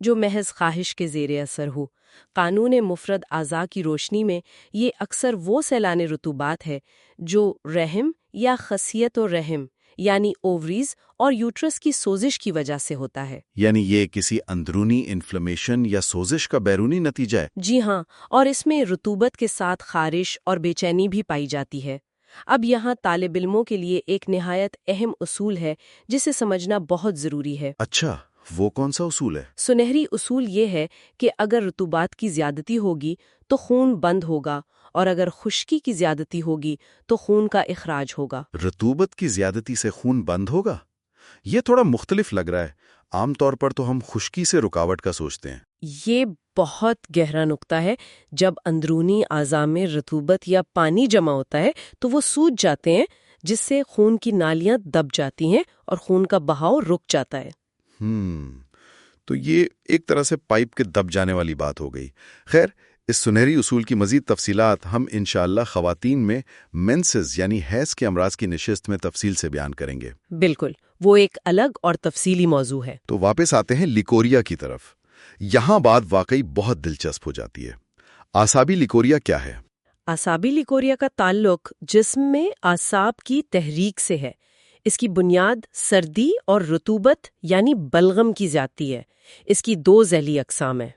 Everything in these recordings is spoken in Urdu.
جو محض خواہش کے زیر اثر ہو۔ قانون مفرد اعضاء کی روشنی میں یہ اکثر وہ سیلان رطوبات ہے جو رحم یا خصیت و رحم یعنی اووریز اور یوٹرس کی سوزش کی وجہ سے ہوتا ہے۔ یعنی یہ کسی اندرونی انفلیمیشن یا سوزش کا بیرونی نتیجہ ہے؟ جی ہاں، اور اس میں رطوبت کے ساتھ خارش اور بے چینی بھی پائی جاتی ہے۔ اب یہاں طالب علموں کے لیے ایک نہایت اہم اصول ہے جسے سمجھنا بہت ضروری ہے۔ اچھا، وہ کون سا اصول ہے؟ سنہری اصول یہ ہے کہ اگر رطوبات کی زیادتی ہوگی تو خون بند ہوگا، اور اگر خشکی کی زیادتی ہوگی تو خون کا اخراج ہوگا۔ رطوبت کی زیادتی سے خون بند ہوگا؟ یہ تھوڑا مختلف لگ رہا ہے۔ عام طور پر تو ہم خشکی سے رکاوٹ کا سوچتے ہیں۔ یہ بہت گہرا نقطہ ہے۔ جب اندرونی اعضاء میں رطوبت یا پانی جمع ہوتا ہے تو وہ سوج جاتے ہیں، جس سے خون کی نالیاں دب جاتی ہیں اور خون کا بہاؤ رک جاتا ہے۔ تو یہ ایک طرح سے پائپ کے دب جانے والی بات ہو گئی۔ خیر، اس سنہری اصول کی مزید تفصیلات ہم انشاءاللہ خواتین میں مینسز یعنی حیض کے امراض کی نشست میں تفصیل سے بیان کریں گے۔ بالکل، وہ ایک الگ اور تفصیلی موضوع ہے۔ تو واپس آتے ہیں لیکوریا کی طرف۔ یہاں بات واقعی بہت دلچسپ ہو جاتی ہے۔ اعصابی لیکوریا کیا ہے؟ اعصابی لیکوریا کا تعلق جسم میں اعصاب کی تحریک سے ہے۔ اس کی بنیاد سردی اور رطوبت یعنی بلغم کی زیادتی ہے۔ اس کی 2 ذیلی اقسام ہیں۔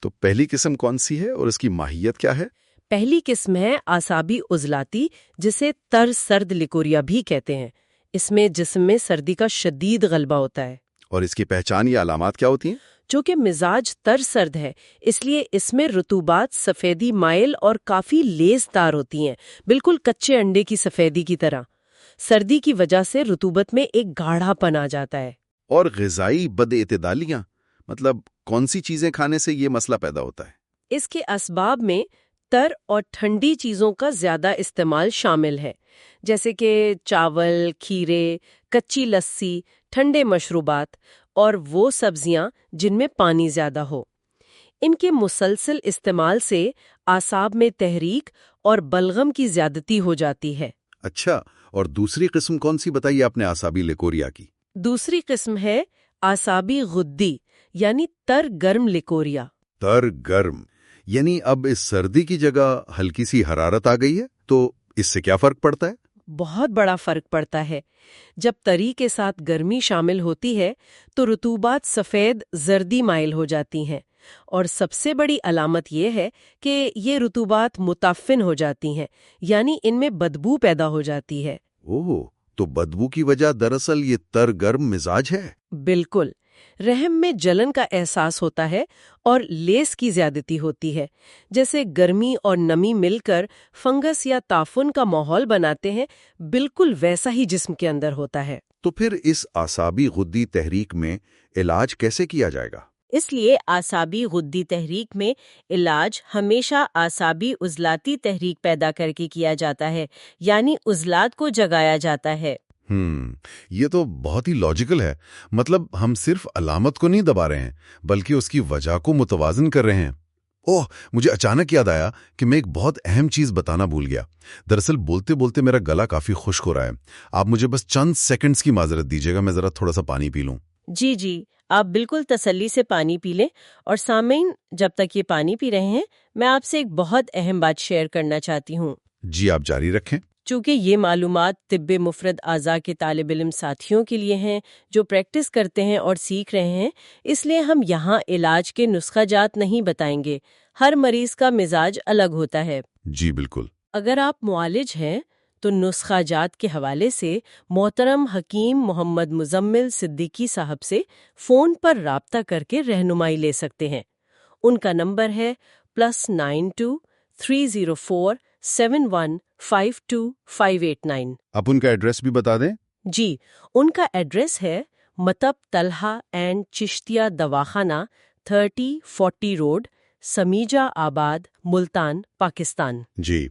تو پہلی قسم کون سی ہے اور اس کی ماہیت کیا ہے؟ پہلی قسم ہے اعصابی عضلاتی، جسے تر سرد لیکوریا بھی کہتے ہیں۔ اس میں جسم میں سردی کا شدید غلبہ ہوتا ہے۔ اور اس کی پہچان یا علامات کیا ہوتی ہیں؟ چونکہ مزاج تر سرد ہے، اس لیے اس میں رطوبات سفیدی مائل اور کافی لیس دار ہوتی ہیں، بالکل کچے انڈے کی سفیدی کی طرح۔ سردی کی وجہ سے رطوبت میں ایک گاڑھا پن آ جاتا ہے۔ اور غذائی بد اعتدالیاں، مطلب کون سی چیزیں کھانے سے یہ مسئلہ پیدا ہوتا ہے؟ اس کے اسباب میں تر اور ٹھنڈی چیزوں کا زیادہ استعمال شامل ہے، جیسے کہ چاول، کھیرے، کچی لسی، ٹھنڈے مشروبات اور وہ سبزیاں جن میں پانی زیادہ ہو۔ ان کے مسلسل استعمال سے اعصاب میں تحریک اور بلغم کی زیادتی ہو جاتی ہے۔ اچھا، اور دوسری قسم کون سی بتائیے آپ نے اعصابی لیکوریا کی؟ دوسری قسم ہے اعصابی غدی یعنی تر گرم لیکوریا۔ تر گرم یعنی اب اس سردی کی جگہ ہلکی سی حرارت آ گئی ہے، تو اس سے کیا فرق پڑتا ہے؟ بہت بڑا فرق پڑتا ہے۔ جب تری کے ساتھ گرمی شامل ہوتی ہے تو رطوبات سفید زردی مائل ہو جاتی ہیں، اور سب سے بڑی علامت یہ ہے کہ یہ رطوبات متعفن ہو جاتی ہیں، یعنی ان میں بدبو پیدا ہو جاتی ہے۔ اوہ، تو بدبو کی وجہ دراصل یہ تر گرم مزاج ہے؟ بالکل، رحم میں جلن کا احساس ہوتا ہے اور لیس کی زیادتی ہوتی ہے۔ جیسے گرمی اور نمی مل کر فنگس یا تعفن کا ماحول بناتے ہیں، بالکل ویسا ہی جسم کے اندر ہوتا ہے۔ تو پھر اس اعصابی غدی تحریک میں علاج کیسے کیا جائے گا؟ اس لیے اعصابی غدی تحریک میں علاج ہمیشہ اعصابی عضلاتی تحریک پیدا کر کے کیا جاتا ہے، یعنی عضلات کو جگایا جاتا ہے۔ یہ تو بہت ہی لاجیکل ہے۔ مطلب ہم صرف علامت کو نہیں دبا رہے ہیں بلکہ اس کی وجہ کو متوازن کر رہے ہیں۔ اوہ، مجھے اچانک یاد آیا کہ میں ایک بہت اہم چیز بتانا بھول گیا۔ دراصل بولتے بولتے میرا گلا کافی خشک ہو رہا ہے۔ آپ مجھے بس چند سیکنڈز کی معذرت دیجیے گا، میں ذرا تھوڑا سا پانی پی لوں۔ جی، آپ بالکل تسلی سے پانی پی لیں۔ اور سامعین، جب تک یہ پانی پی رہے ہیں، میں آپ سے ایک بہت اہم بات شیئر کرنا چاہتی ہوں۔ جی، آپ جاری رکھیں۔ چونکہ یہ معلومات طب مفرد اعضاء کے طالب علم ساتھیوں کے لیے ہیں جو پریکٹس کرتے ہیں اور سیکھ رہے ہیں، اس لیے ہم یہاں علاج کے نسخہ جات نہیں بتائیں گے۔ ہر مریض کا مزاج الگ ہوتا ہے۔ جی بالکل۔ اگر آپ معالج ہیں تو نسخہ جات کے حوالے سے محترم حکیم محمد مزمل صدیقی صاحب سے فون پر رابطہ کر کے رہنمائی لے سکتے ہیں۔ ان کا نمبر ہے +92 304 7152 آپ ان کا ایڈریس بھی بتا دیں۔ جی، ان کا ایڈریس ہے متب Talha and Chishtiya Dawakhana 3040 road, سمیجہ آباد، ملتان، پاکستان۔ جی،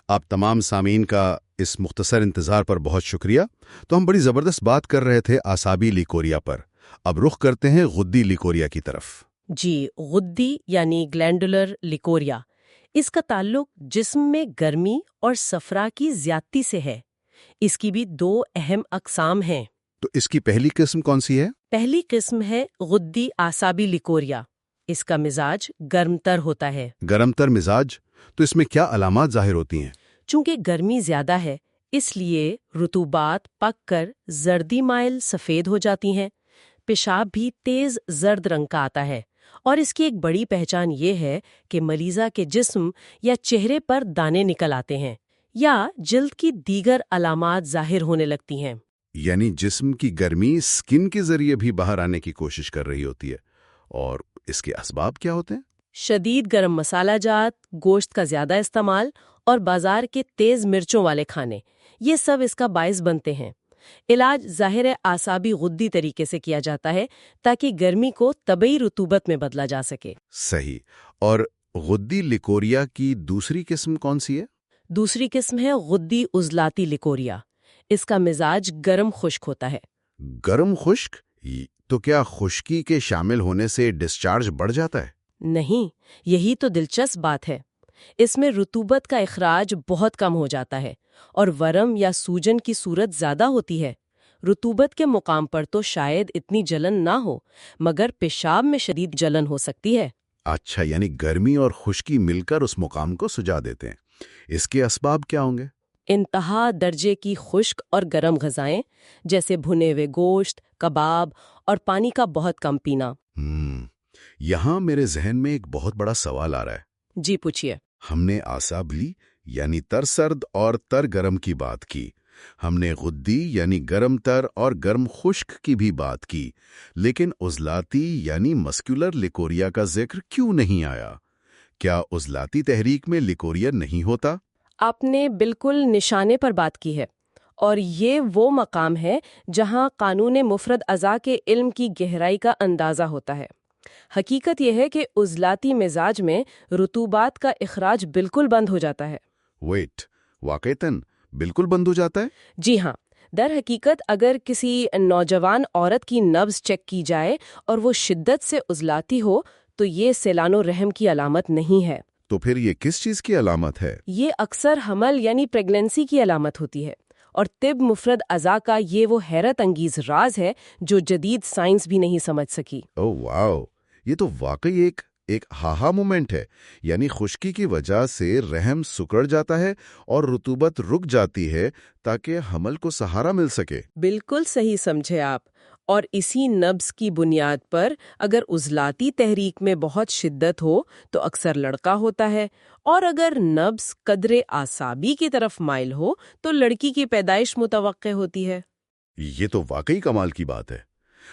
آپ تمام سامعین کا اس مختصر انتظار پر بہت شکریہ۔ تو ہم بڑی زبردست بات کر رہے تھے اعصابی لیکوریا پر، اب رخ کرتے ہیں غدی لیکوریا کی طرف۔ جی، غدی یعنی گلینڈولر لیکوریا، اس کا تعلق جسم میں گرمی اور صفرا کی زیادتی سے ہے۔ اس کی بھی 2 اہم اقسام ہیں۔ تو اس کی پہلی قسم کون سی ہے؟ پہلی قسم ہے غدی اعصابی لیکوریا۔ اس کا مزاج گرم تر ہوتا ہے۔ گرم تر مزاج، تو اس میں کیا علامات ظاہر ہوتی ہیں؟ چونکہ گرمی زیادہ ہے اس لیے رطوبات پک کر زردی مائل سفید ہو جاتی ہیں، پیشاب بھی تیز زرد رنگ کا آتا ہے، اور اس کی ایک بڑی پہچان یہ ہے کہ مریضہ کے جسم یا چہرے پر دانے نکل آتے ہیں یا جلد کی دیگر علامات ظاہر ہونے لگتی ہیں۔ یعنی جسم کی گرمی اسکن کے ذریعے بھی باہر آنے کی کوشش کر رہی ہوتی ہے، اور اس کے اسباب کیا ہوتے ہیں؟ شدید گرم مسالہ جات، گوشت کا زیادہ استعمال اور بازار کے تیز مرچوں والے کھانے، یہ سب اس کا باعث بنتے ہیں۔ علاج ظاہر اعصابی غدی طریقے سے کیا جاتا ہے تاکہ گرمی کو طبعی رطوبت میں بدلا جا سکے۔ صحیح۔ اور غدی لیکوریا کی دوسری قسم کون سی ہے؟ دوسری قسم ہے غدی عضلاتی لیکوریا۔ اس کا مزاج گرم خشک ہوتا ہے۔ گرم خشک؟ تو کیا خشکی کے شامل ہونے سے ڈسچارج بڑھ جاتا ہے؟ نہیں، یہی تو دلچسپ بات ہے۔ اس میں رطوبت کا اخراج بہت کم ہو جاتا ہے اور ورم یا سوجن کی صورت زیادہ ہوتی ہے۔ رطوبت کے مقام پر تو شاید اتنی جلن نہ ہو، مگر پیشاب میں شدید جلن ہو سکتی ہے۔ اچھا، یعنی گرمی اور خشکی مل کر اس مقام کو سجا دیتے ہیں۔ اس کے اسباب کیا ہوں گے؟ انتہا درجے کی خشک اور گرم غذائیں جیسے بھنے ہوئے گوشت، کباب اور پانی کا بہت کم پینا۔ یہاں میرے ذہن میں ایک بہت بڑا سوال آ رہا ہے۔ جی پوچھیے۔ ہم نے اعصاب لی یعنی تر سرد اور تر گرم کی بات کی، ہم نے غدی یعنی گرم تر اور گرم خشک کی بھی بات کی، لیکن عضلاتی یعنی مسکولر لیکوریا کا ذکر کیوں نہیں آیا؟ کیا عضلاتی تحریک میں لیکوریا نہیں ہوتا؟ آپ نے بالکل نشانے پر بات کی ہے، اور یہ وہ مقام ہے جہاں قانون مفرد اعضاء کے علم کی گہرائی کا اندازہ ہوتا ہے۔ حقیقت یہ ہے کہ عضلاتی مزاج میں رطوبات کا اخراج بالکل بند ہو جاتا ہے۔ ویٹ، واقعتاً بالکل بند ہو جاتا ہے؟ جی ہاں، در حقیقت اگر کسی نوجوان عورت کی نبض چیک کی جائے اور وہ شدت سے عضلاتی ہو تو یہ سیلان و رحم کی علامت نہیں ہے۔ تو پھر یہ کس چیز کی علامت ہے؟ یہ اکثر حمل یعنی پریگننسی کی علامت ہوتی ہے، اور طب مفرد اعضاء کا یہ وہ حیرت انگیز راز ہے جو جدید سائنس بھی نہیں سمجھ سکی۔ اوہ واو، یہ تو واقعی ایک ہاہا مومنٹ ہے۔ یعنی خشکی کی وجہ سے رحم سکڑ جاتا ہے اور رطوبت رک جاتی ہے تاکہ حمل کو سہارا مل سکے۔ بالکل صحیح سمجھے آپ، اور اسی نبض کی بنیاد پر اگر عضلاتی تحریک میں بہت شدت ہو تو اکثر لڑکا ہوتا ہے، اور اگر نبض قدرے اعصابی کی طرف مائل ہو تو لڑکی کی پیدائش متوقع ہوتی ہے۔ یہ تو واقعی کمال کی بات ہے۔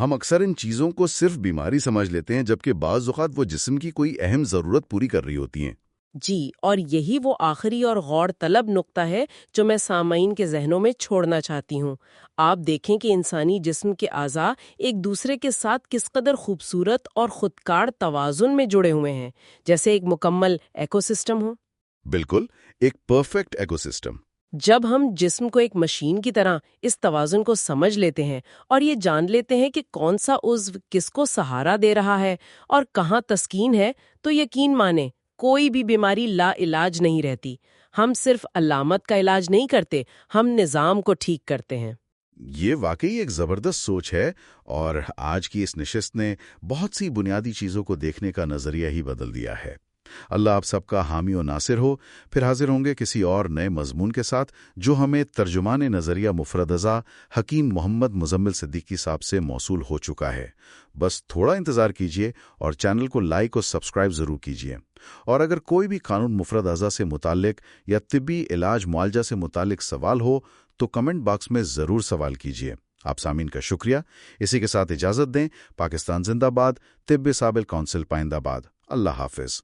ہم اکثر ان چیزوں کو صرف بیماری سمجھ لیتے ہیں، جبکہ بعض اوقات وہ جسم کی کوئی اہم ضرورت پوری کر رہی ہوتی ہیں۔ جی، اور یہی وہ آخری اور غور طلب نقطہ ہے جو میں سامعین کے ذہنوں میں چھوڑنا چاہتی ہوں۔ آپ دیکھیں کہ انسانی جسم کے اعضاء ایک دوسرے کے ساتھ کس قدر خوبصورت اور خودکار توازن میں جڑے ہوئے ہیں، جیسے ایک مکمل ایکو سسٹم ہو۔ بالکل، ایک پرفیکٹ ایکو سسٹم۔ جب ہم جسم کو ایک مشین کی طرح اس توازن کو سمجھ لیتے ہیں اور یہ جان لیتے ہیں کہ کون سا عضو کس کو سہارا دے رہا ہے اور کہاں تسکین ہے، تو یقین مانیں کوئی بھی بیماری لا علاج نہیں رہتی۔ ہم صرف علامت کا علاج نہیں کرتے، ہم نظام کو ٹھیک کرتے ہیں۔ یہ واقعی ایک زبردست سوچ ہے، اور آج کی اس نشست نے بہت سی بنیادی چیزوں کو دیکھنے کا نظریہ ہی بدل دیا ہے۔ اللہ آپ سب کا حامی و ناصر ہو۔ پھر حاضر ہوں گے کسی اور نئے مضمون کے ساتھ جو ہمیں ترجمان نظریہ مفرد اعضاء حکیم محمد مزمل صدیقی صاحب سے موصول ہو چکا ہے۔ بس تھوڑا انتظار کیجیے اور چینل کو لائک اور سبسکرائب ضرور کیجیے۔ اور اگر کوئی بھی قانون مفرد اعضاء سے متعلق یا طبی علاج معالجہ سے متعلق سوال ہو تو کمنٹ باکس میں ضرور سوال کیجیے۔ آپ سامعین کا شکریہ۔ اسی کے ساتھ اجازت دیں۔ پاکستان زندہ باد، طب سابل کونسل پائند آباد۔ اللہ حافظ۔